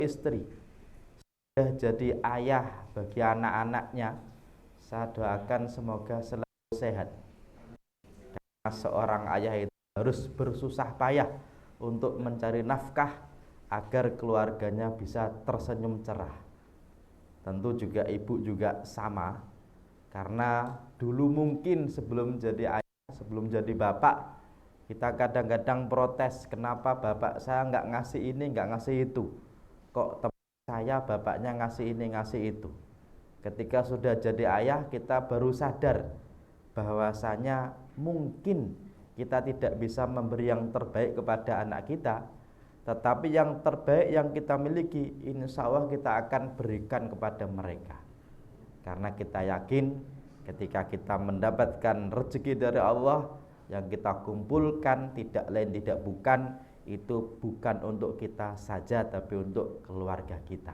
istri, sudah jadi ayah bagi anak-anaknya, saya doakan semoga selalu sehat. Karena seorang ayah itu harus bersusah payah untuk mencari nafkah agar keluarganya bisa tersenyum cerah. Tentu juga ibu juga sama, karena dulu mungkin sebelum jadi ayah, sebelum jadi bapak, kita kadang-kadang protes, kenapa bapak saya nggak ngasih ini, nggak ngasih itu, kok teman saya bapaknya ngasih ini, ngasih itu. Ketika sudah jadi ayah, kita baru sadar bahwasanya mungkin kita tidak bisa memberi yang terbaik kepada anak kita, tetapi yang terbaik yang kita miliki, insya Allah kita akan berikan kepada mereka. Karena kita yakin ketika kita mendapatkan rezeki dari Allah, yang kita kumpulkan tidak lain tidak bukan, itu bukan untuk kita saja tapi untuk keluarga kita.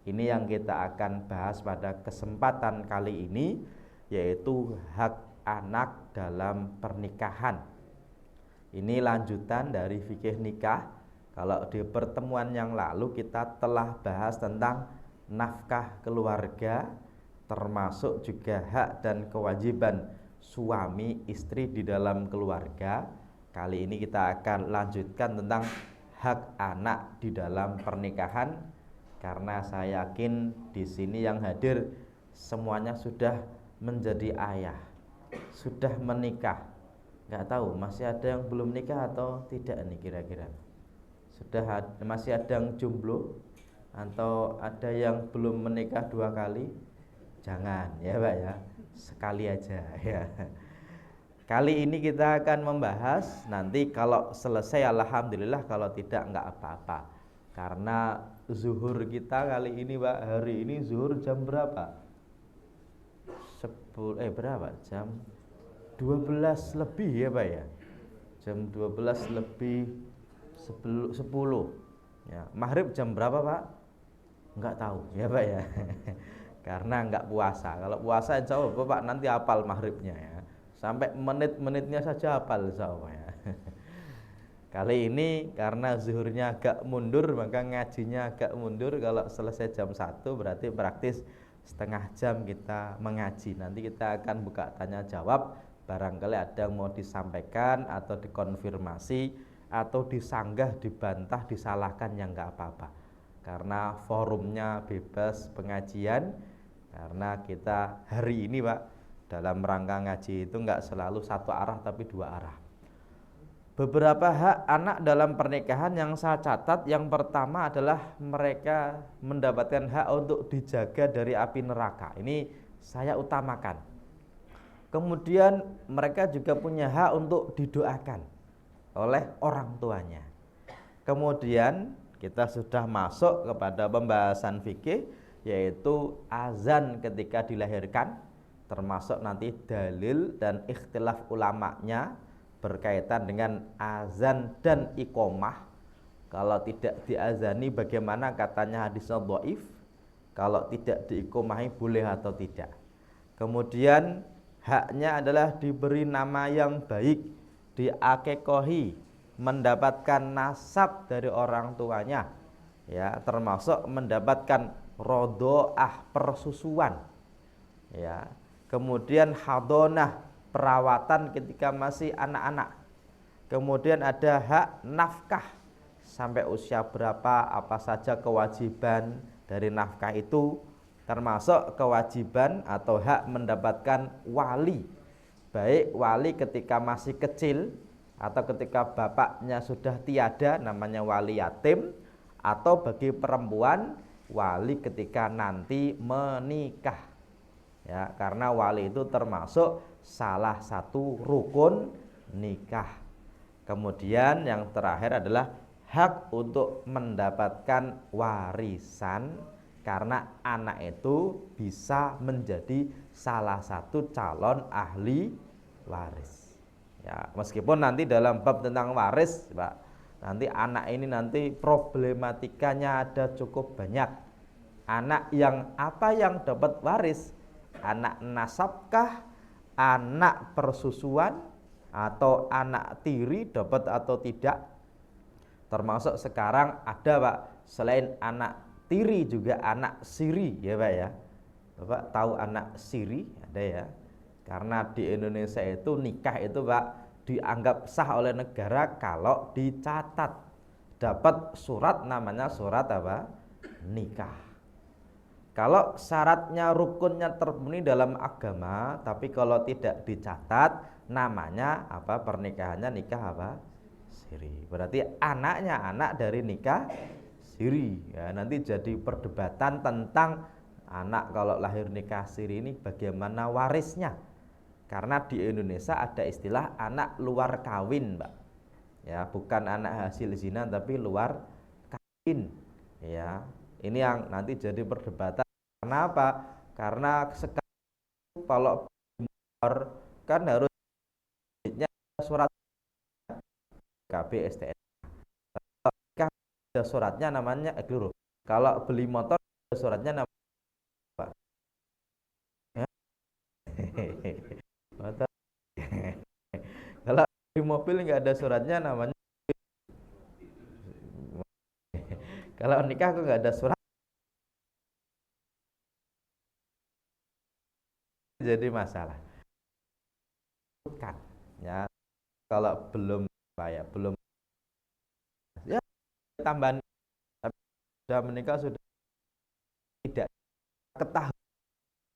Ini yang kita akan bahas pada kesempatan kali ini, yaitu hak anak dalam pernikahan. Ini lanjutan dari fikih nikah. Kalau di pertemuan yang lalu kita telah bahas tentang nafkah keluarga, termasuk juga hak dan kewajiban suami istri di dalam keluarga. Kali ini kita akan lanjutkan tentang hak anak di dalam pernikahan, karena saya yakin di sini yang hadir semuanya sudah menjadi ayah, sudah menikah. Nggak tahu masih ada yang belum nikah atau tidak nih kira-kira. Masih ada yang jomblo atau ada yang belum menikah 2 kali? Jangan ya Pak ya, sekali aja ya. Kali ini kita akan membahas, nanti kalau selesai alhamdulillah, kalau tidak enggak apa-apa. Karena zuhur kita kali ini Pak, hari ini zuhur jam berapa? Berapa? Jam 12 lebih ya Pak ya. Jam 12 lebih 10 ya. Maghrib jam berapa Pak? Enggak tahu ya Pak ya. Karena enggak puasa. Kalau puasa insya Allah Bapak nanti hafal maghribnya ya, sampai menit-menitnya saja hafal insya Allah ya. Kali ini karena zuhurnya agak mundur, maka ngajinya agak mundur. Kalau selesai jam 1 berarti praktis setengah jam kita mengaji. Nanti kita akan buka tanya jawab, barangkali ada yang mau disampaikan atau dikonfirmasi atau disanggah, dibantah, disalahkan, yang enggak apa-apa. Karena forumnya bebas pengajian. Karena kita hari ini Pak, dalam rangka ngaji itu enggak selalu satu arah tapi 2 arah. Beberapa hak anak dalam pernikahan yang saya catat, yang pertama adalah mereka mendapatkan hak untuk dijaga dari api neraka. Ini saya utamakan. Kemudian mereka juga punya hak untuk didoakan oleh orang tuanya. Kemudian kita sudah masuk kepada pembahasan fikih, yaitu azan ketika dilahirkan, termasuk nanti dalil dan ikhtilaf ulamanya berkaitan dengan azan dan iqomah. Kalau tidak diazani bagaimana, katanya hadisnya dhaif. Kalau tidak diikomahi boleh atau tidak. Kemudian haknya adalah diberi nama yang baik, diakekohi, mendapatkan nasab dari orang tuanya ya, termasuk mendapatkan rodoah, persusuan ya. Kemudian hadonah, perawatan ketika masih anak-anak. Kemudian ada hak nafkah, sampai usia berapa, apa saja kewajiban dari nafkah itu, termasuk kewajiban atau hak mendapatkan wali, baik wali ketika masih kecil atau ketika bapaknya sudah tiada, namanya wali yatim, atau bagi perempuan wali ketika nanti menikah ya, karena wali itu termasuk salah satu rukun nikah. Kemudian yang terakhir adalah hak untuk mendapatkan warisan, karena anak itu bisa menjadi salah satu calon ahli waris ya. Meskipun nanti dalam bab tentang waris Pak, nanti anak ini nanti problematikanya ada cukup banyak. Anak yang apa yang dapat waris? Anak nasabkah, anak persusuan, atau anak tiri dapat atau tidak? Termasuk sekarang ada Pak, selain anak tiri juga anak siri ya Pak ya. Bapak tahu anak siri ada ya? Karena di Indonesia itu nikah itu Pak dianggap sah oleh negara kalau dicatat, dapat surat namanya surat apa? Nikah. Kalau syaratnya rukunnya terpenuhi dalam agama, tapi kalau tidak dicatat namanya apa? Pernikahannya nikah apa? Siri. Berarti anaknya anak dari nikah siri. Ya, nanti jadi perdebatan tentang anak kalau lahir nikah siri ini bagaimana warisnya. Karena di Indonesia ada istilah anak luar kawin, Mbak. Ya, bukan anak hasil zina tapi luar kawin. Ya, ini yang nanti jadi perdebatan. Kenapa? Karena sekarang kalau kan harus surat KB STN. Ada suratnya namanya keliru. Kalau beli motor ada suratnya namanya apa? Ya. Motor. Kalau beli mobil nggak ada suratnya namanya. Kalau nikah kok nggak ada surat jadi masalah. Kan ya kalau belum ya belum ya tambahan tapi sudah menikah sudah tidak ketahui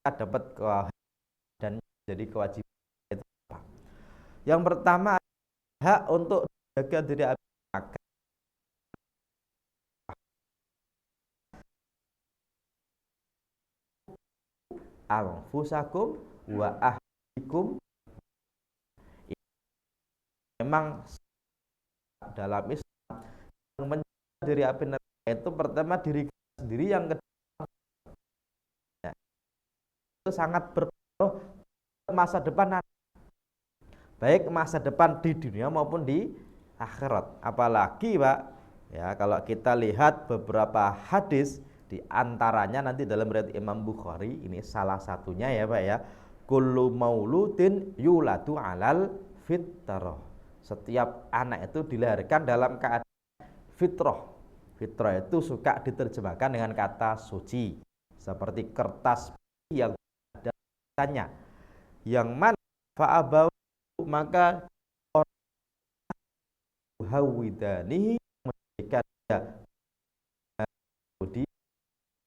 dapat dan jadi kewajiban itu apa? Yang pertama hak untuk jaga diri maka anfusakum wa ahlikum. Memang dalam Islam yang menjaga diri api neraka itu pertama diri sendiri, yang kedua ya, itu sangat berpengaruh masa depan, baik masa depan di dunia maupun di akhirat. Apalagi Pak ya, kalau kita lihat beberapa hadis di antaranya nanti dalam riwayat Imam Bukhari, ini salah satunya ya Pak ya, kullu mauludin yuladu alal fitrah. Setiap anak itu dilahirkan dalam keadaan fitrah. Fitrah itu suka diterjemahkan dengan kata suci, seperti kertas yang ada tulisannya, yang mana fa'abau maka orang hawidani menjadikan dia Yahudi,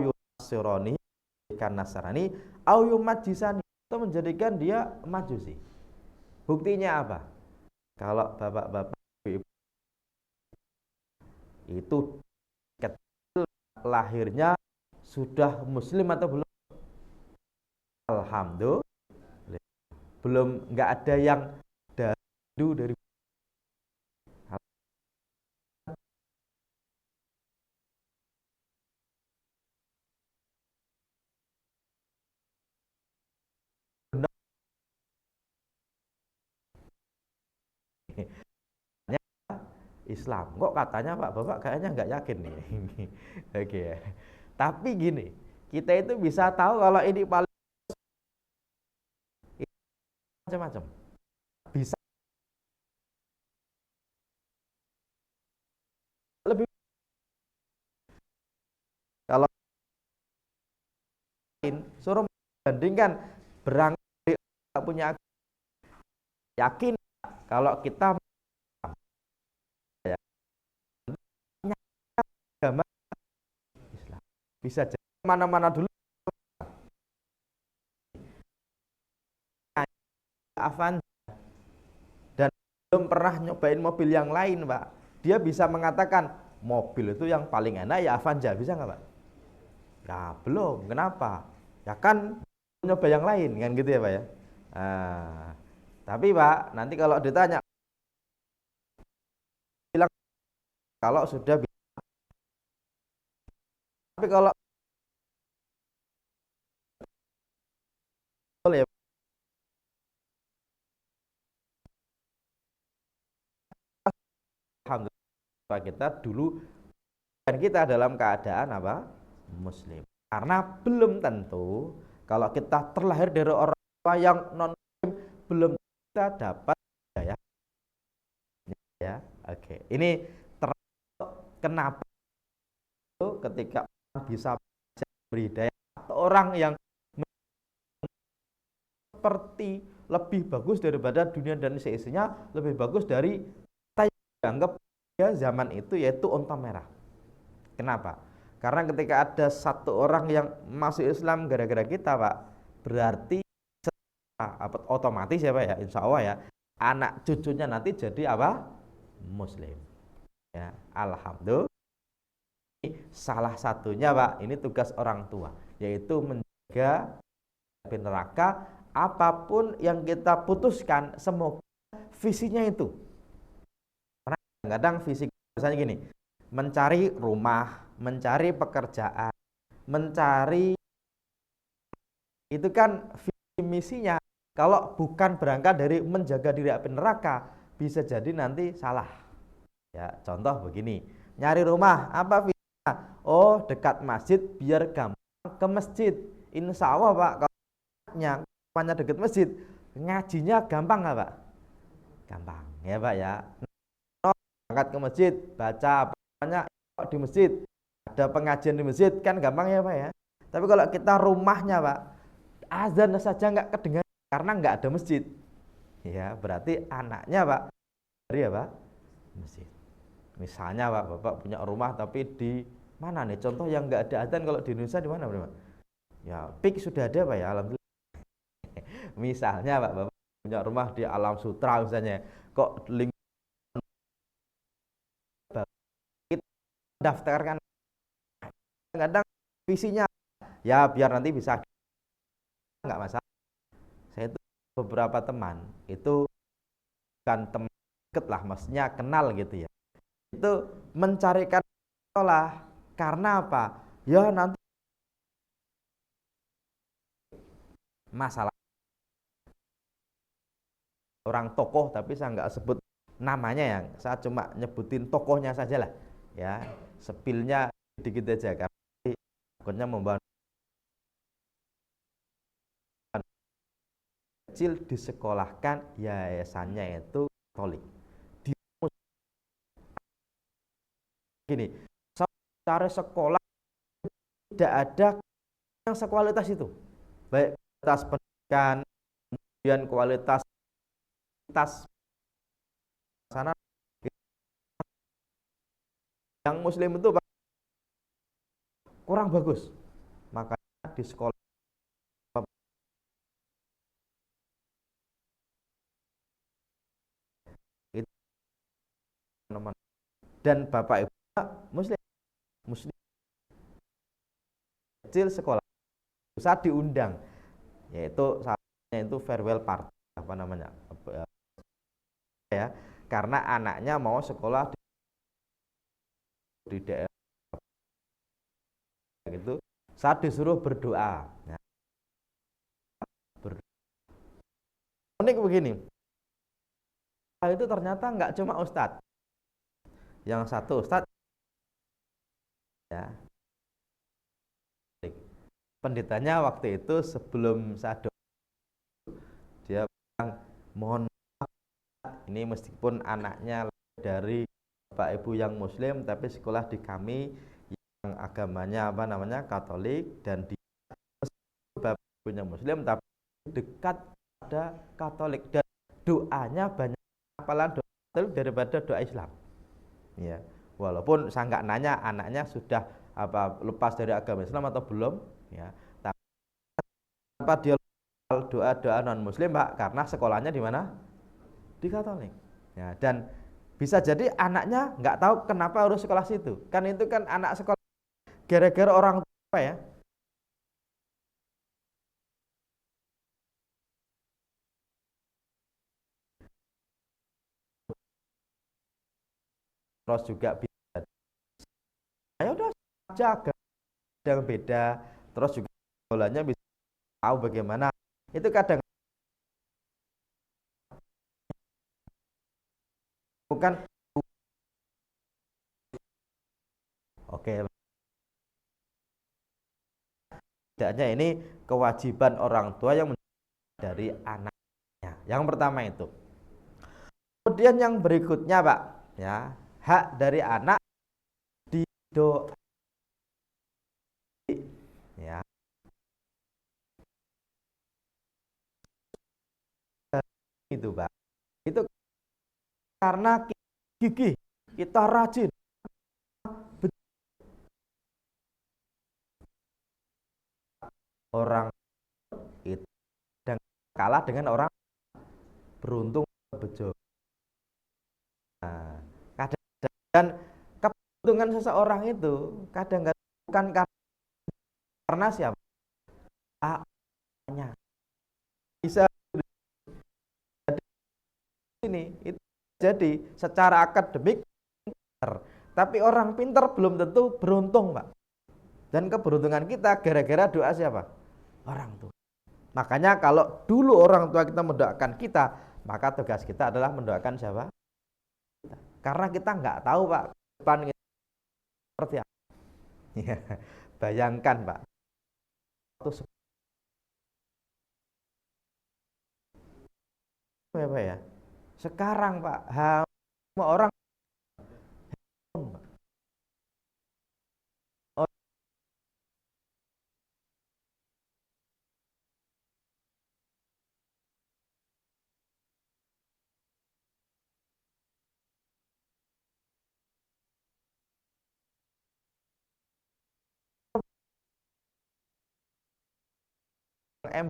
Nasrani, menjadikan Nasrani, au yumajisani, atau menjadikan dia Majusi. Buktinya apa? Kalau bapak-bapak itu kecil lahirnya sudah muslim atau belum? Alhamdulillah belum, nggak ada yang dari Islam. Kok katanya Pak Bapak kayaknya nggak yakin nih. Oke ya. Tapi gini, kita itu bisa tahu kalau ini paling macam-macam. Bisa lebih kalau suruh membandingkan berangkat punya yakin kalau kita ya, agama Islam bisa jadi mana-mana dulu Avanza dan belum pernah nyobain mobil yang lain Pak, dia bisa mengatakan mobil itu yang paling enak ya Avanza, bisa nggak Pak? Ya belum, kenapa? Ya kan nyoba yang lain kan gitu ya Pak ya. Nah, tapi Pak nanti kalau ditanya bilang kalau sudah bisa, tapi kalau boleh alhamdulillah kita dulu dan kita dalam keadaan apa? Muslim. Karena belum tentu kalau kita terlahir dari orang tua yang non muslim belum kita dapat ya. Ya, oke. Ini kenapa ketika orang bisa beri daya atau orang yang seperti lebih bagus daripada dunia dan seisinya, lebih bagus dari kita yang dianggap ya zaman itu, yaitu unta merah. Kenapa? Karena ketika ada satu orang yang masuk Islam gara-gara kita, Pak, berarti otomatis ya Pak ya, insya Allah ya, anak cucunya nanti jadi apa? Muslim. Ya, alhamdulillah. Salah satunya Pak, ini tugas orang tua, yaitu menjaga api neraka. Apapun yang kita putuskan, semoga visinya itu. Karena kadang-kadang visi misalnya gini, mencari rumah, mencari pekerjaan, mencari, itu kan visi misinya. Kalau bukan berangkat dari menjaga diri api neraka, bisa jadi nanti salah. Ya, contoh begini, nyari rumah, apa visinya? Oh, dekat masjid biar gampang ke masjid. Insya Allah Pak, kalau rumahnya dekat masjid, ngajinya gampang nggak Pak? Gampang ya Pak ya. Berangkat ke masjid, baca apanya di masjid, ada pengajian di masjid, kan gampang ya Pak ya. Tapi kalau kita rumahnya Pak, azan saja nggak kedengaran karena nggak ada masjid, ya berarti anaknya Pak dari apa? Masjid. Misalnya Pak, Bapak punya rumah tapi di mana nih? Contoh yang nggak ada azan kalau di Indonesia di mana Pak? Ya PIK sudah ada Pak ya, alhamdulillah. Misalnya Pak, Bapak punya rumah di Alam Sutra misalnya, kok link daftarkan, kadang visinya ya biar nanti bisa, nggak masalah. Saya itu beberapa teman itu bukan teman deket lah, maksudnya kenal gitu ya, itu mencarikan sekolah karena apa? Ya nanti masalah orang tokoh, tapi saya nggak sebut namanya, yang saya cuma nyebutin tokohnya saja lah ya, spillnya sedikit aja karena takutnya membangun kecil disekolahkan, yayasannya itu Katolik. Gini, secara sekolah tidak ada yang sekualitas itu, baik kualitas pendidikan, kemudian kualitas sana, yang Muslim itu kurang bagus, makanya di sekolah itu dan bapak ibu Muslim, Muslim kecil sekolah saat diundang, yaitu saatnya itu farewell party, apa namanya ya, karena anaknya mau sekolah di daerah gitu, saat disuruh berdoa. Nah, unik begini, itu ternyata nggak cuma ustadz, yang satu ustadz ya, pendetanya waktu itu sebelum saya doa, dia bilang, mohon maaf, ini meskipun anaknya dari bapak ibu yang Muslim, tapi sekolah di kami yang agamanya apa namanya Katolik, dan di bapak ibunya Muslim tapi dekat pada Katolik, dan doanya banyak hafalan doa Katolik daripada doa Islam. Ya, walaupun saya nggak nanya anaknya sudah apa lepas dari agama Islam atau belum, ya. Tapi apa dia doa-doa non Muslim Pak, karena sekolahnya di mana? Di Katolik. Ya, dan bisa jadi anaknya nggak tahu kenapa harus sekolah situ. Kan itu kan anak sekolah gara-gara orang tua ya. Terus juga bisa, ya udah jaga yang beda, terus juga sekolahnya bisa tahu bagaimana. Itu kadang bukan, oke, tidaknya ini kewajiban orang tua yang dari anaknya. Yang pertama itu. Kemudian yang berikutnya Pak, ya, hak dari anak didoa. itu Pak. Itu karena gigih, kita rajin. Orang itu kalah dengan orang beruntung bejo. Nah, kadang dan keberuntungan seseorang itu kadang-kadang bukan karena siapa? A-nya. Bisa ini itu jadi secara akademik pintar, tapi orang pintar belum tentu beruntung, Pak. Dan keberuntungan kita gara-gara doa siapa? Orang tua. Makanya kalau dulu orang tua kita mendoakan kita, maka tugas kita adalah mendoakan siapa? Karena kita nggak tahu Pak, depan kita seperti apa. Ya, bayangkan Pak, ya Pak ya. Sekarang Pak, semua orang M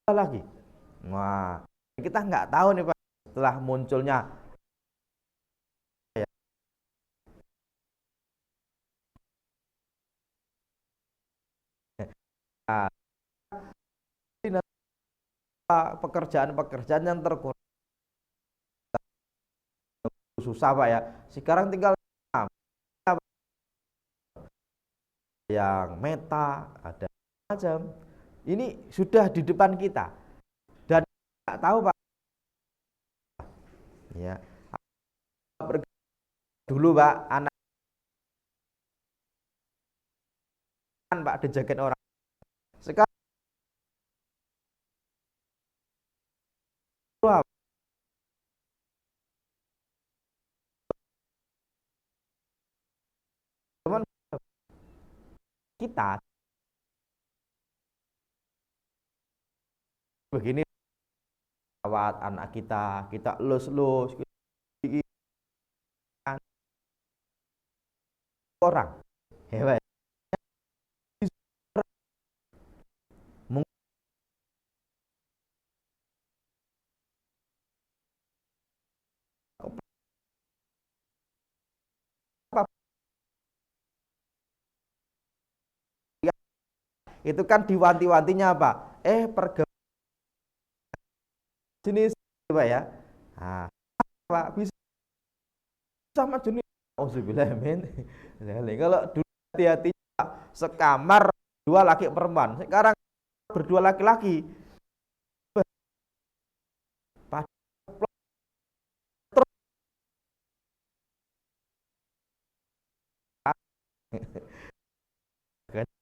lagi. Wah, kita nggak tahu nih Pak, setelah munculnya ya, pekerjaan-pekerjaan yang terkurang susah Pak ya. Sekarang tinggal yang meta ada macam. Ini sudah di depan kita dan nggak tahu Pak ya. Dulu Pak anak Pak dijaget orang. Sekarang teman kita begini rawat anak kita lus orang hebat. Itu kan diwanti-wantinya apa? Pergaulan jenis Pak ya. Nah, Pak bisa sama jenis. Auzubillah min. Kalau dulu hati-hati sekamar dua laki perempuan, sekarang berdua laki-laki.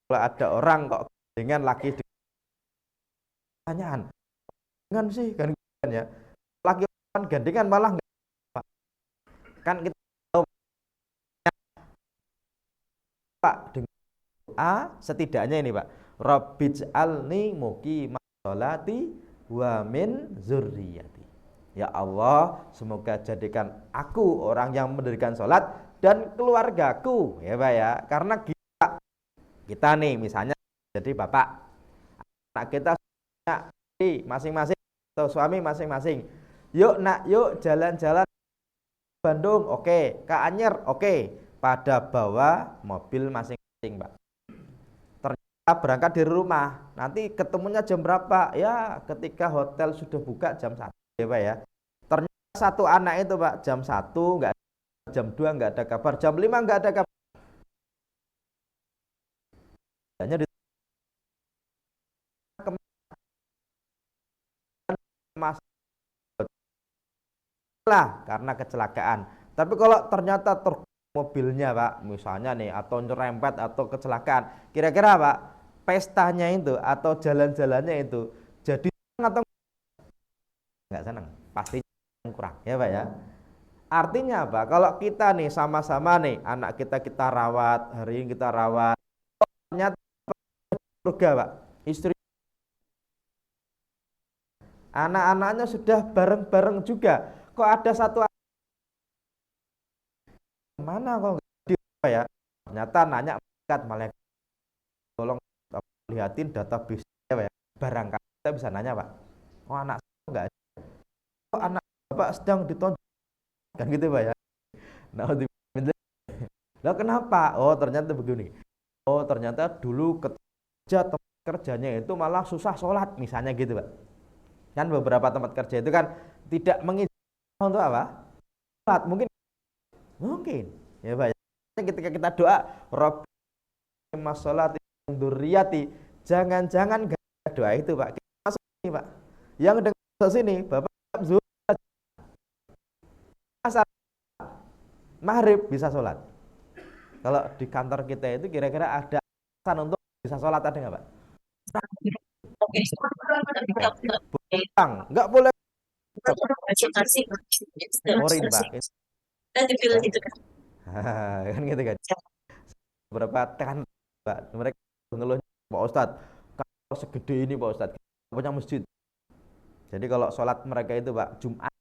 Kalau ada orang kok dengan laki pertanyaan, dengan sih kan ya. Laki gandengan malah enggak. Kan kita tahu Pak dengan doa setidaknya ini Pak. Rabbij'alni muqimas sholati wa min zurriyati. Ya Allah, semoga jadikan aku orang yang mendirikan sholat dan keluargaku, ya Pak ya. Karena kita nih misalnya jadi bapak, anak kita masing-masing atau suami masing-masing. Yuk nak, yuk jalan-jalan Bandung, oke. Ke Anyer, oke. Pada bawa mobil masing-masing, Pak. Ternyata berangkat dari rumah, nanti ketemunya jam berapa? Ya, ketika hotel sudah buka jam 1, ya Pak ya. Ternyata satu anak itu Pak, jam 1 enggak, jam 2 enggak ada kabar, jam 5 enggak ada kabar. Hanya di mas lah karena kecelakaan. Tapi kalau ternyata mobilnya Pak, misalnya nih atau nyerempet atau kecelakaan, kira-kira Pak, pestanya itu atau jalan-jalannya itu jadi senang atau enggak senang? Pasti kurang, ya Pak ya. Artinya apa? Kalau kita nih sama-sama nih anak kita rawat, hari ini kita rawat, ternyata surga Pak, istri anak-anaknya sudah bareng-bareng juga. Kok ada satu mana kok nggak di ya? Ternyata nanya malaikat, tolong lihatin database ya. Barangkali kita bisa nanya Pak. Oh anak saya enggak ada. Oh anak Bapak sedang ditonjol kan gitu Pak ya. Nah, lah kenapa? Oh ternyata begini. Oh ternyata dulu kerja tempat kerjanya itu malah susah sholat misalnya gitu Pak. Kan beberapa tempat kerja itu kan tidak mengizinkan untuk apa? Sholat mungkin ya Pak. Ketika kita doa Rabbi masolati dzurriyyati, jangan-jangan gak ada doa itu Pak. Kita masuk sini Pak. Yang dengan masuk sini Bapak asar maghrib bisa sholat. Kalau di kantor kita itu kira-kira ada alasan untuk bisa sholat ada nggak Pak? Nggak boleh morin Pak. Ya. Kan gitu kan. Beberapa tekan Pak, mereka ngeluh Pak Ustadz, kalau segede ini Pak Ustadz, punya masjid. Jadi kalau sholat mereka itu Pak Jumat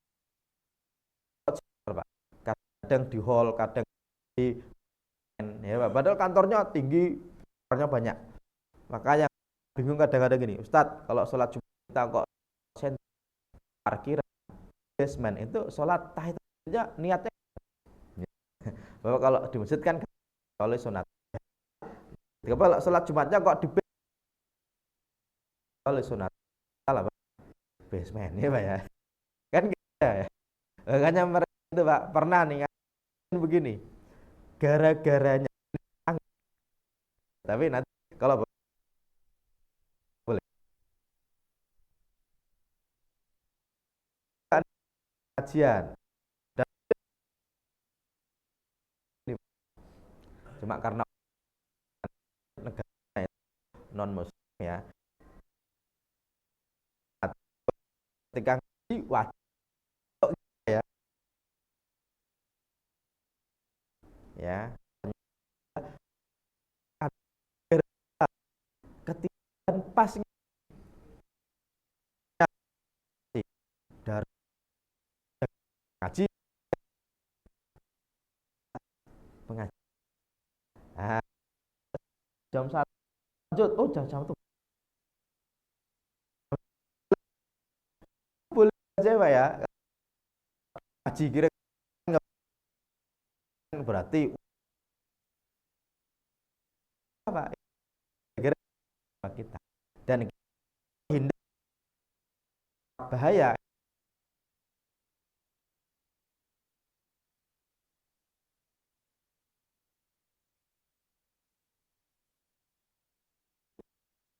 Pak, kadang di hall, kadang di ya Pak. Padahal kantornya tinggi, kantornya banyak. Makanya bingung kadang-kadang gini, Ustadz kalau sholat Jumat kita kok parkir basement itu sholat tahiyatnya niatnya bahwa kalau di masjid kan oleh sunat. Kalau sholat Jumatnya kok di oleh sunat salah Pak basement ya Pak ya. Kan gitu ya. Makanya mereka itu Pak pernah nih begini. Gara-garanya tapi nanti kalau boleh kajian dan cuma karena negara non muslim ya ketika wajib ya ya ketika pas dari ngaji pengaji nah, jam 1 lanjut oh jam itu boleh aja Pak ya ngaji kira berarti apa kira kita dan hindar bahaya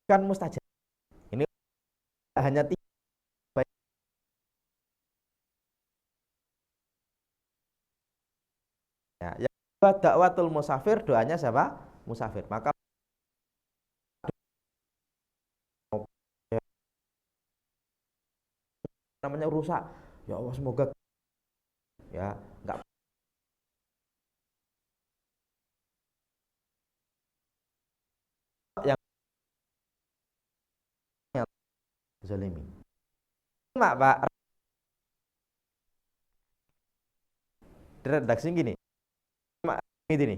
kan mustajab ini hanya tiga ya, yang kedua dakwatul musafir doanya siapa musafir maka namanya rusak ya Allah semoga ya enggak yang zalimi mak Pak redaksi gini ini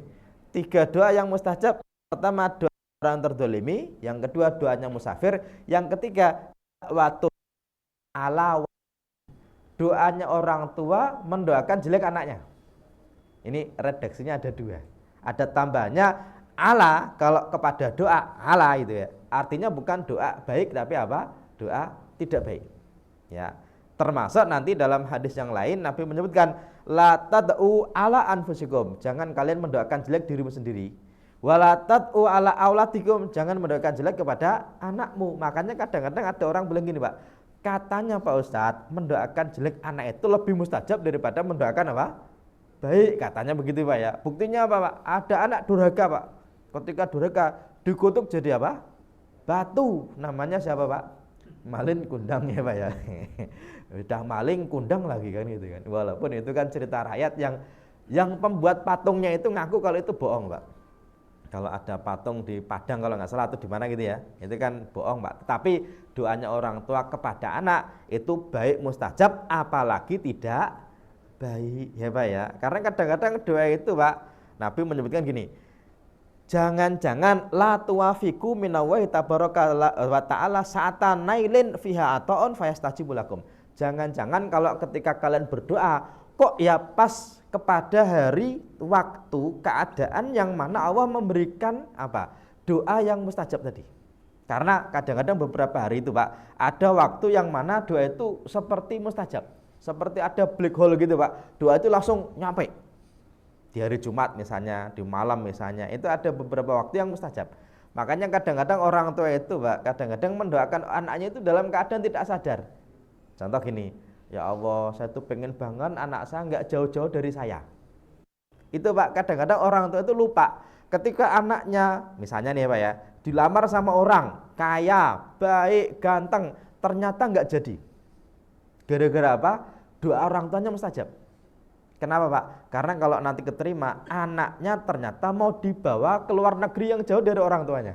tiga doa yang mustajab pertama doa orang terdolimi yang kedua doanya musafir yang ketiga waktu ala doanya orang tua mendoakan jelek anaknya. Ini redaksinya ada dua. Ada tambahnya ala kalau kepada doa ala itu ya. Artinya bukan doa baik tapi apa? Doa tidak baik. Ya. Termasuk nanti dalam hadis yang lain Nabi menyebutkan la tad'u ala anfusikum. Jangan kalian mendoakan jelek dirimu sendiri. Wala tad'u ala auladikum. Jangan mendoakan jelek kepada anakmu. Makanya kadang-kadang ada orang bilang gini, Pak. Katanya Pak Ustadz mendoakan jelek anak itu lebih mustajab daripada mendoakan apa? Baik katanya begitu Pak ya. Buktinya apa Pak? Ada anak durhaka Pak. Ketika durhaka dikutuk jadi apa? Batu. Namanya siapa Pak? Malin kundang ya Pak ya. Udah maling kundang lagi kan gitu kan. Walaupun itu kan cerita rakyat yang pembuat patungnya itu ngaku kalau itu bohong Pak. Kalau ada patung di Padang kalau nggak salah atau di mana gitu ya, itu kan bohong Pak. Tapi doanya orang tua kepada anak itu baik mustajab, apalagi tidak baik ya Pak ya. Karena kadang-kadang doa itu Pak, Nabi menyebutkan gini, jangan-jangan la tuwafiqu minallahi tabaraka wa ta'ala sa'atan nailin fiha ata'un fayastajibu lakum. Jangan-jangan kalau ketika kalian berdoa kok ya pas kepada hari, waktu, keadaan yang mana Allah memberikan apa? Doa yang mustajab tadi. Karena kadang-kadang beberapa hari itu Pak, ada waktu yang mana doa itu seperti mustajab. Seperti ada black hole gitu Pak. Doa itu langsung nyampe. Di hari Jumat misalnya, di malam misalnya, itu ada beberapa waktu yang mustajab. Makanya kadang-kadang orang tua itu Pak, kadang-kadang mendoakan anaknya itu dalam keadaan tidak sadar. Contoh gini, ya Allah, saya tuh pengen banget anak saya nggak jauh-jauh dari saya. Itu Pak, kadang-kadang orang tua itu lupa ketika anaknya, misalnya nih Pak ya, dilamar sama orang kaya, baik, ganteng, ternyata nggak jadi. Gara-gara apa? Doa orang tuanya mustajab. Kenapa Pak? Karena kalau nanti keterima, anaknya ternyata mau dibawa ke luar negeri yang jauh dari orang tuanya.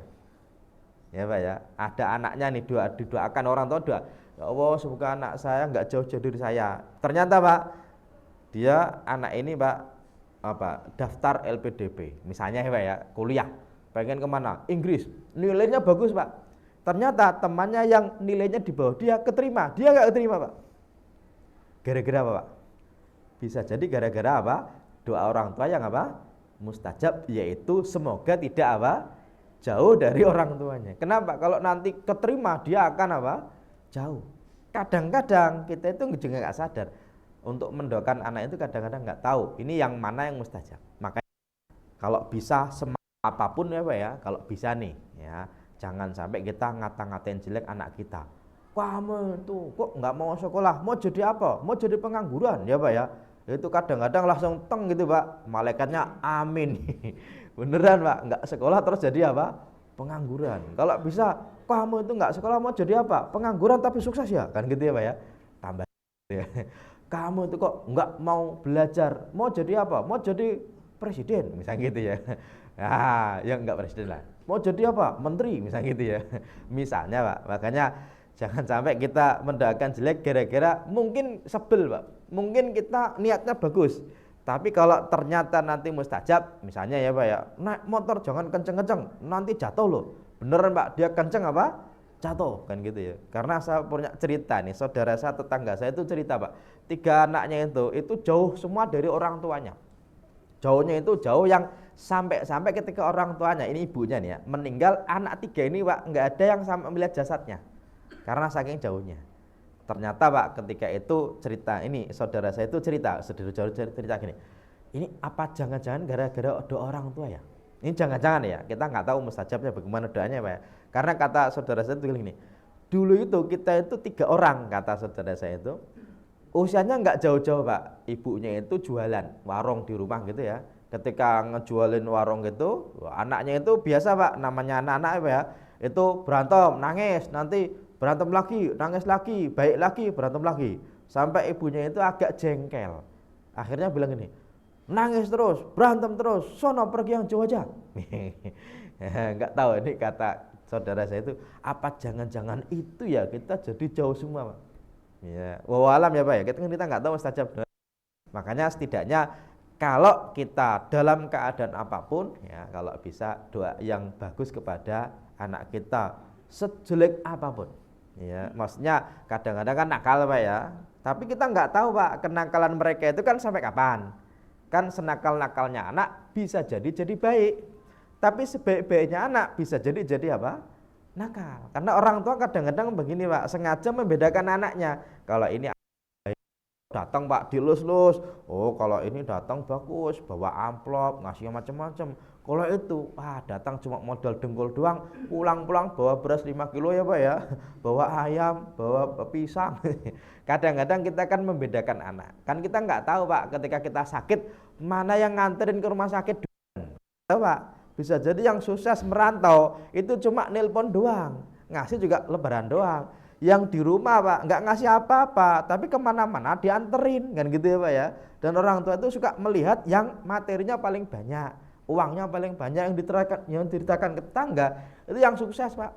Ya Pak ya, ada anaknya nih didoakan orang tua doa, ya Allah semoga anak saya nggak jauh-jauh dari saya. Ternyata Pak, dia anak ini Pak daftar LPDP, misalnya ya Pak ya, kuliah, pengen kemana? Inggris, nilainya bagus Pak. Ternyata temannya yang nilainya di bawah dia keterima, dia nggak keterima Pak. Gara-gara apa Pak? Bisa jadi gara-gara apa? Doa orang tua yang apa? Mustajab, yaitu semoga tidak apa? Jauh dari orang tuanya. Kenapa? Kalau nanti keterima dia akan apa? Jauh. Kadang-kadang kita itu juga nggak sadar untuk mendoakan anak itu kadang-kadang nggak tahu ini yang mana yang mustajab. Makanya kalau bisa apapun ya Pak ya, kalau bisa nih ya, jangan sampai kita ngata-ngatain jelek anak kita. Kamu tuh kok nggak mau sekolah, mau jadi apa? Mau jadi pengangguran ya Pak ya. Itu kadang-kadang langsung teng gitu Pak, malaikatnya amin. Beneran Pak, nggak sekolah terus jadi apa? Pengangguran. Kalau bisa, kamu itu nggak sekolah mau jadi apa? Pengangguran tapi sukses ya, kan gitu ya Pak ya. Tambah ya. Kamu itu kok nggak mau belajar, mau jadi apa? Mau jadi presiden, misalnya gitu ya. Nah, ya nggak presiden lah. Mau jadi apa? Menteri, misalnya gitu ya. Misalnya Pak, makanya jangan sampai kita mendoakan jelek gara-gara mungkin sebel Pak. Mungkin kita niatnya bagus, tapi kalau ternyata nanti mustajab, misalnya ya Pak ya, naik motor jangan kenceng-kenceng, nanti jatuh loh. Beneran Pak, dia kenceng apa? Jatuh, kan gitu ya. Karena saya punya cerita nih, saudara saya, tetangga saya itu cerita Pak, 3 anaknya itu jauh semua dari orang tuanya. Jauhnya itu jauh yang sampai ketika orang tuanya, ini ibunya nih ya, meninggal, anak 3 ini Pak, nggak ada yang sampai melihat jasadnya, karena saking jauhnya. Ternyata Pak, ketika itu cerita ini, saudara saya itu cerita gini, ini apa jangan-jangan gara-gara doa orang tua ya? Ini jangan-jangan ya, kita nggak tahu mustajabnya bagaimana doanya Pak ya. Karena kata saudara saya itu gini, dulu itu kita itu 3 orang, kata saudara saya itu, usianya nggak jauh-jauh Pak, ibunya itu jualan warung di rumah gitu ya. Ketika ngejualin warung gitu, anaknya itu biasa Pak, namanya anak-anak Pak ya, itu berantem, nangis, nanti berantem lagi, nangis lagi, baik lagi, berantem lagi, sampai ibunya itu agak jengkel. Akhirnya bilang gini, nangis terus, berantem terus, sono pergi yang jauh aja. Nggak tahu ini kata saudara saya itu, apa jangan-jangan itu ya kita jadi jauh semua Pak. Ya, wallahualam ya Pak ya, kita nggak tahu mustajab. Makanya setidaknya kalau kita dalam keadaan apapun ya, kalau bisa doa yang bagus kepada anak kita sejelek apapun. Ya, maksudnya kadang-kadang kan nakal Pak ya. Tapi kita nggak tahu Pak, kenakalan mereka itu kan sampai kapan. Kan senakal-nakalnya anak bisa jadi baik. Tapi sebaik-baiknya anak bisa jadi apa? Nakal. Karena orang tua kadang-kadang begini Pak, sengaja membedakan anaknya. Kalau ini datang Pak dilus-lus, oh kalau ini datang bagus, bawa amplop, ngasih macam-macam. Kalau itu, datang cuma modal dengkul doang, pulang-pulang bawa beras 5 kilo ya Pak ya, bawa ayam, bawa pisang. Kadang-kadang kita kan membedakan anak. Kan kita nggak tahu Pak, ketika kita sakit, mana yang nganterin ke rumah sakit. Tahu Pak, bisa jadi yang sukses merantau, itu cuma nelpon doang, ngasih juga lebaran doang. Yang di rumah Pak, nggak ngasih apa-apa, tapi kemana-mana dianterin, kan gitu ya Pak ya. Dan orang tua itu suka melihat yang materinya paling banyak. uangnya paling banyak, yang diceritakan ke tetangga itu yang sukses Pak.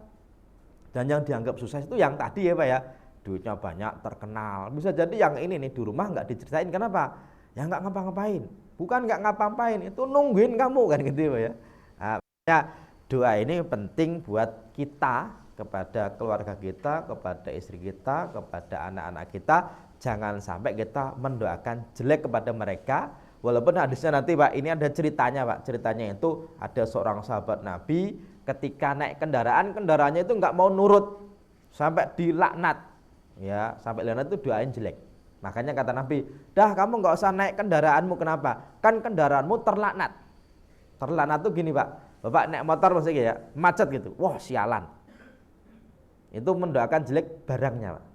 Dan yang dianggap sukses itu yang tadi ya Pak ya, duitnya banyak, terkenal. Bisa jadi yang ini nih di rumah nggak diceritain, kenapa? Ya nggak ngapa-ngapain. Bukan nggak ngapa-ngapain, itu nungguin kamu kan gitu ya Pak ya. Nah, makanya doa ini penting buat kita, kepada keluarga kita, kepada istri kita, kepada anak-anak kita. Jangan sampai kita mendoakan jelek kepada mereka. Walaupun hadisnya nanti Pak, ini ada ceritanya Pak. Ceritanya itu ada seorang sahabat Nabi ketika naik kendaraannya itu nggak mau nurut sampai dilaknat. Ya, sampai laknat itu doain jelek. Makanya kata Nabi, dah kamu nggak usah naik kendaraanmu, kenapa? Kan kendaraanmu terlaknat. Terlaknat tuh gini Pak, Bapak naik motor maksudnya ya, macet gitu. Wah, sialan. Itu mendoakan jelek barangnya Pak.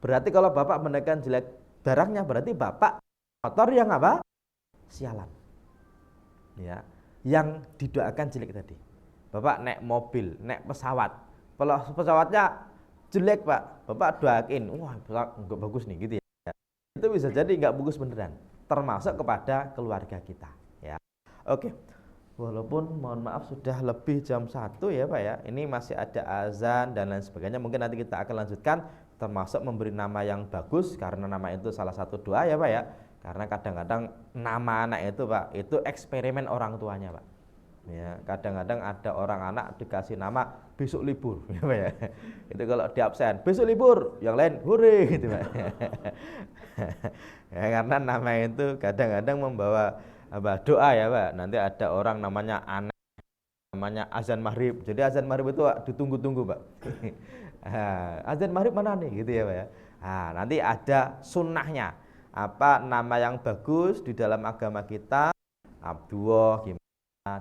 Berarti kalau Bapak mendoakan jelek barangnya, berarti Bapak motor yang apa? Sialan. Ya, yang didoakan jelek tadi. Bapak naik mobil, naik pesawat. Kalau pesawatnya jelek Pak, Bapak doain, wah enggak bagus nih gitu ya. Itu bisa jadi enggak bagus beneran, termasuk kepada keluarga kita ya. Oke. Walaupun mohon maaf sudah lebih jam 1 ya Pak ya. Ini masih ada azan dan lain sebagainya. Mungkin nanti kita akan lanjutkan, termasuk memberi nama yang bagus, karena nama itu salah satu doa ya Pak ya. Karena kadang-kadang nama anak itu Pak, itu eksperimen orang tuanya Pak. Ya, kadang-kadang ada orang anak dikasih nama besok libur ya Pak ya. Itu kalau di absen, besok libur, yang lain hore gitu Pak. Ya, karena nama itu kadang-kadang membawa doa ya Pak. Nanti ada orang namanya aneh, namanya azan maghrib. Jadi azan maghrib itu ditunggu-tunggu Pak. Azan maghrib mana nih gitu ya Pak ya. Nah, nanti ada sunnahnya, apa nama yang bagus di dalam agama kita, Abdullah gimana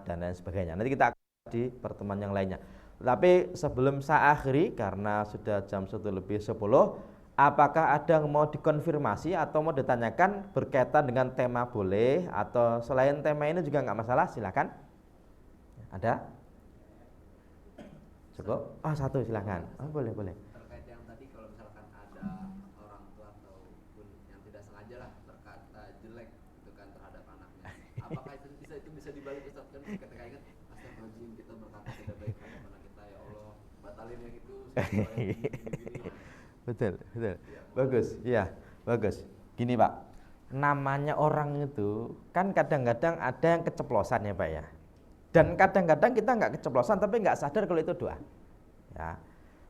dan lain sebagainya. Nanti kita akan di pertemuan yang lainnya. Tapi sebelum saya akhiri, karena sudah jam 1:10, apakah ada yang mau dikonfirmasi atau mau ditanyakan berkaitan dengan tema boleh, atau selain tema ini juga nggak masalah, silakan. Ada? Cukup? Satu silakan. Boleh. Terkait yang tadi, kalau misalkan ada orang tua ataupun yang tidak sengaja lah berkata jelek itu kan terhadap anaknya, apakah itu bisa dibalik Ustaz? Kan ketika ingat astagfirullahaladzim, kita berkata tidak baik terhadap anak kita, ya Allah batalin yang itu. Betul. Bagus, iya, bagus. Gini Pak, namanya orang itu kan kadang-kadang ada yang keceplosan ya Pak ya. Dan kadang-kadang kita nggak keceplosan tapi nggak sadar kalau itu doa. Ya,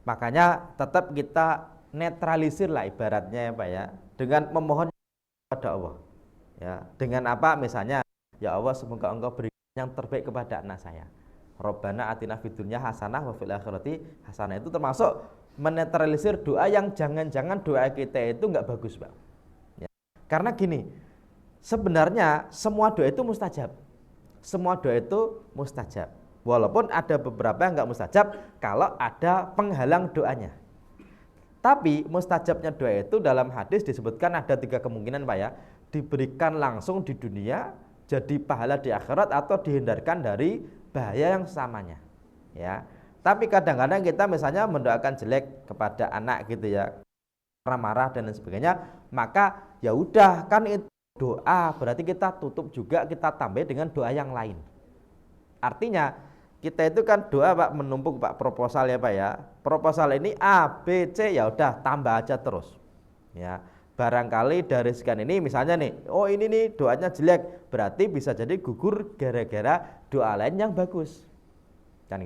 makanya tetap kita netralisir lah ibaratnya ya Pak ya, dengan memohon kepada Allah. Ya, dengan apa? Misalnya, ya Allah semoga Engkau beri yang terbaik kepada anak saya. Rabbana atina fid dunya hasanah wa fil akhirati hasanah, itu termasuk menetralisir doa yang jangan-jangan doa kita itu nggak bagus Pak ya. Karena gini, sebenarnya semua doa itu mustajab. Semua doa itu mustajab. Walaupun ada beberapa yang nggak mustajab kalau ada penghalang doanya. Tapi mustajabnya doa itu dalam hadis disebutkan ada 3 kemungkinan Pak ya. Diberikan langsung di dunia, jadi pahala di akhirat, atau dihindarkan dari bahaya yang sesamanya ya. Tapi kadang-kadang kita misalnya mendoakan jelek kepada anak gitu ya, marah-marah dan lain sebagainya, maka ya udah, kan itu doa, berarti kita tutup juga, kita tambah dengan doa yang lain. Artinya kita itu kan doa Pak, menumpuk Pak, proposal ya Pak ya. Proposal ini A, B, C, ya udah tambah aja terus. Ya, barangkali dari sekian ini misalnya nih, oh ini nih doanya jelek, berarti bisa jadi gugur gara-gara doa lain yang bagus. Kan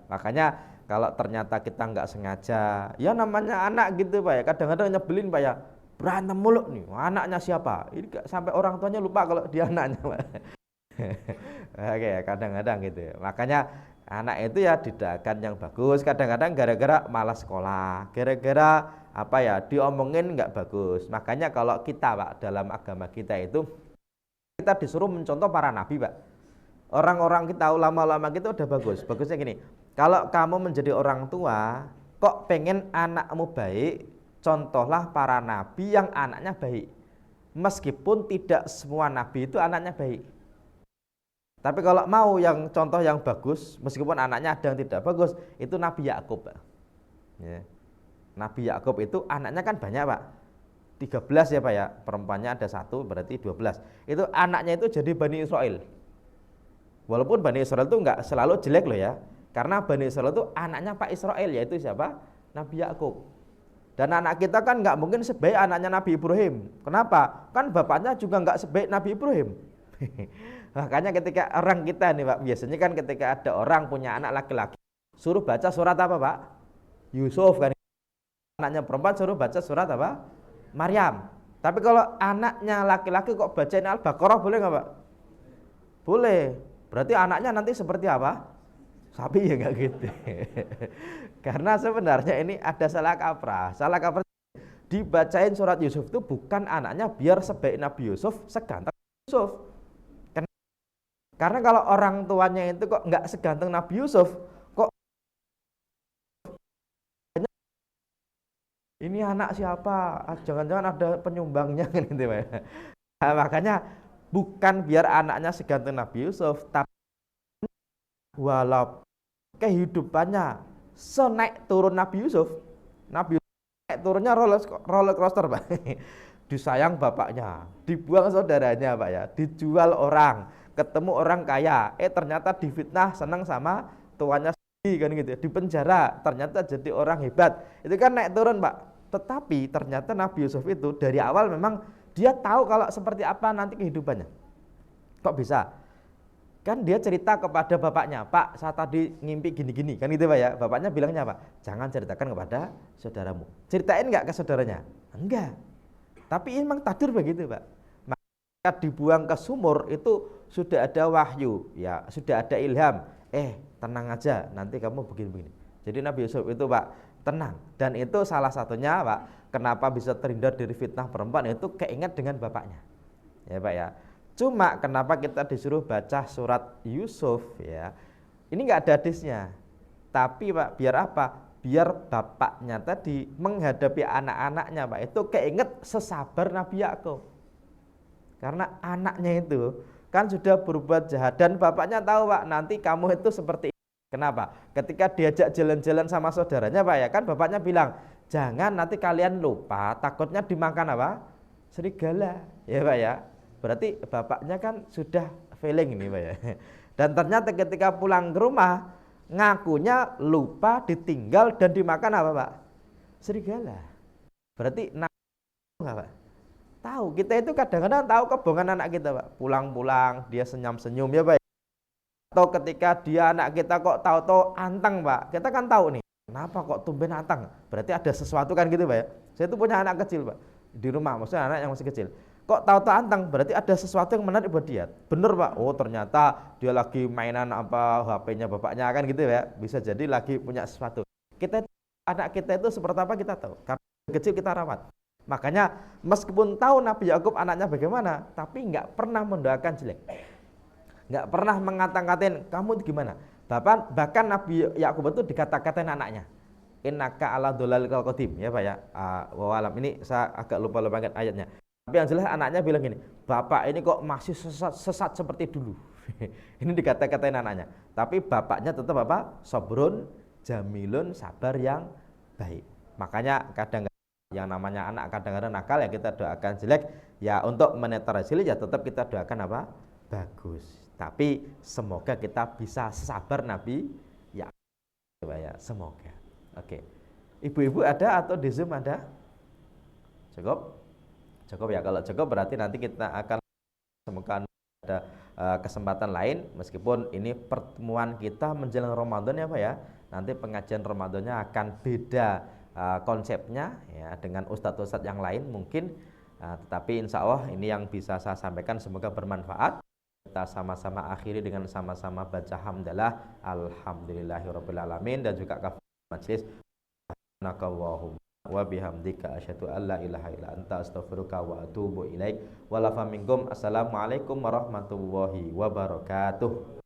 makanya kalau ternyata kita nggak sengaja, ya namanya anak gitu Pak ya, kadang-kadang nyebelin Pak ya, berantem mulu nih, anaknya siapa? Ini sampai orang tuanya lupa kalau dia anaknya Pak. Oke, kadang-kadang gitu ya. Makanya anak itu ya didoakan yang bagus. Kadang-kadang gara-gara malas sekolah, gara-gara apa ya, diomongin nggak bagus. Makanya kalau kita Pak, dalam agama kita itu kita disuruh mencontoh para nabi Pak. Orang-orang kita, ulama-ulama kita udah bagus. Bagusnya gini, kalau kamu menjadi orang tua kok pengen anakmu baik, contohlah para nabi yang anaknya baik. Meskipun tidak semua nabi itu anaknya baik. Tapi kalau mau yang contoh yang bagus, meskipun anaknya ada yang tidak bagus, itu Nabi Yakub Pak ya. Nabi Yakub itu anaknya kan banyak Pak, 13 ya Pak ya, perempuannya ada 1, berarti 12. Itu anaknya itu jadi Bani Israel Walaupun Bani Israel itu nggak selalu jelek loh ya. Karena Bani Israel itu anaknya Pak Israel, yaitu siapa? Nabi Yakub. Dan anak kita kan nggak mungkin sebaik anaknya Nabi Ibrahim. Kenapa? Kan bapaknya juga nggak sebaik Nabi Ibrahim. Makanya ketika orang kita nih Pak, biasanya kan ketika ada orang punya anak laki-laki, suruh baca surat apa Pak? Yusuf kan. Anaknya perempuan suruh baca surat apa? Maryam. Tapi kalau anaknya laki-laki kok bacain Al-Baqarah, boleh nggak Pak? Boleh. Berarti anaknya nanti seperti apa? Sapi ya nggak gitu. Karena sebenarnya ini ada salah kaprah. Salah kaprah dibacain surat Yusuf itu bukan anaknya biar sebaik Nabi Yusuf, seganteng Yusuf. Karena kalau orang tuanya itu kok nggak seganteng Nabi Yusuf, kok ini anak siapa? Jangan-jangan ada penyumbangnya gitu ya. Nah, makanya bukan biar anaknya seganteng Nabi Yusuf, tapi walau kehidupannya senaik turun Nabi Yusuf naik turunnya roller coaster Pak. Disayang bapaknya, dibuang saudaranya Pak ya, dijual orang, ketemu orang kaya, ternyata difitnah senang sama tuannya sendiri kan gitu ya, di penjara, ternyata jadi orang hebat. Itu kan naik turun Pak. Tetapi ternyata Nabi Yusuf itu dari awal memang dia tahu kalau seperti apa nanti kehidupannya. Kok bisa? Kan dia cerita kepada bapaknya, Pak saya tadi ngimpi gini-gini, kan gitu Pak ya. Bapaknya bilangnya apa? Jangan ceritakan kepada saudaramu. Ceritain nggak ke saudaranya? Enggak. Tapi memang takdir begitu Pak. Maka dibuang ke sumur itu sudah ada wahyu, ya sudah ada ilham. Tenang aja, nanti kamu begini-begini. Jadi Nabi Yusuf itu Pak tenang. Dan itu salah satunya Pak, kenapa bisa terhindar dari fitnah perempuan, itu keingat dengan bapaknya. Ya Pak ya. Cuma kenapa kita disuruh baca surat Yusuf ya? Ini nggak ada hadisnya. Tapi Pak, biar apa? Biar bapaknya tadi menghadapi anak-anaknya Pak, itu keinget sesabar Nabi Yakub. Karena anaknya itu kan sudah berbuat jahat dan bapaknya tahu Pak, nanti kamu itu seperti ini. Kenapa? Ketika diajak jalan-jalan sama saudaranya Pak ya, kan bapaknya bilang, jangan nanti kalian lupa, takutnya dimakan apa? Serigala. Ya Pak ya. Berarti bapaknya kan sudah feeling ini Pak ya. Dan ternyata ketika pulang ke rumah ngakunya lupa, ditinggal dan dimakan apa Pak? Serigala. Berarti enggak Pak? Tahu, kita itu kadang-kadang tahu kebohongan anak kita Pak. Pulang-pulang dia senyum-senyum ya Pak. Atau ketika dia anak kita kok tahu-tahu anteng Pak. Kita kan tahu nih, kenapa kok tumben anteng? Berarti ada sesuatu kan gitu Pak ya. Saya itu punya anak kecil Pak di rumah, maksudnya anak yang masih kecil. Kok tahu-tahu anteng, berarti ada sesuatu yang menarik buat dia. Bener Pak, oh ternyata dia lagi mainan apa HP-nya bapaknya kan gitu ya. Bisa jadi lagi punya sesuatu. Anak kita itu seperti apa kita tahu. Karena kecil kita rawat. Makanya meskipun tahu Nabi Yakub anaknya bagaimana, tapi nggak pernah mendoakan jelek. Nggak pernah mengata-ngatain kamu itu gimana. Bahkan Nabi Yakub itu dikata-katain anaknya. Innaka ala dhalal qadim ya Pak ya. Wallahualam. Ini saya agak lupa ayatnya. Tapi yang jelas anaknya bilang gini, bapak ini kok masih sesat seperti dulu. Ini dikata-katain anaknya. Tapi bapaknya tetap apa? Sabrun, jamilun, sabar yang baik. Makanya kadang-kadang yang namanya anak kadang-kadang nakal ya kita doakan jelek. Ya untuk menetralisir ya tetap kita doakan apa? Bagus. Tapi semoga kita bisa sabar Nabi ya. Semoga. Oke. Ibu-ibu ada atau di Zoom ada? Cukup? Cukup ya, kalau cukup berarti nanti kita akan semoga ada kesempatan lain, meskipun ini pertemuan kita menjelang Ramadan ya Pak ya. Nanti pengajian Ramadannya akan beda konsepnya ya dengan ustadz-ustadz yang lain mungkin, tetapi insya Allah ini yang bisa saya sampaikan semoga bermanfaat. Kita sama-sama akhiri dengan sama-sama baca hamdalah alhamdulillahirabbil alamin dan juga kafaratul majlis. Nakallahumma wa bihamdika asyhadu an la ilaha illa anta astaghfiruka wa atubu ilaik. Wa lafa minkum. Assalamualaikum warahmatullahi wabarakatuh.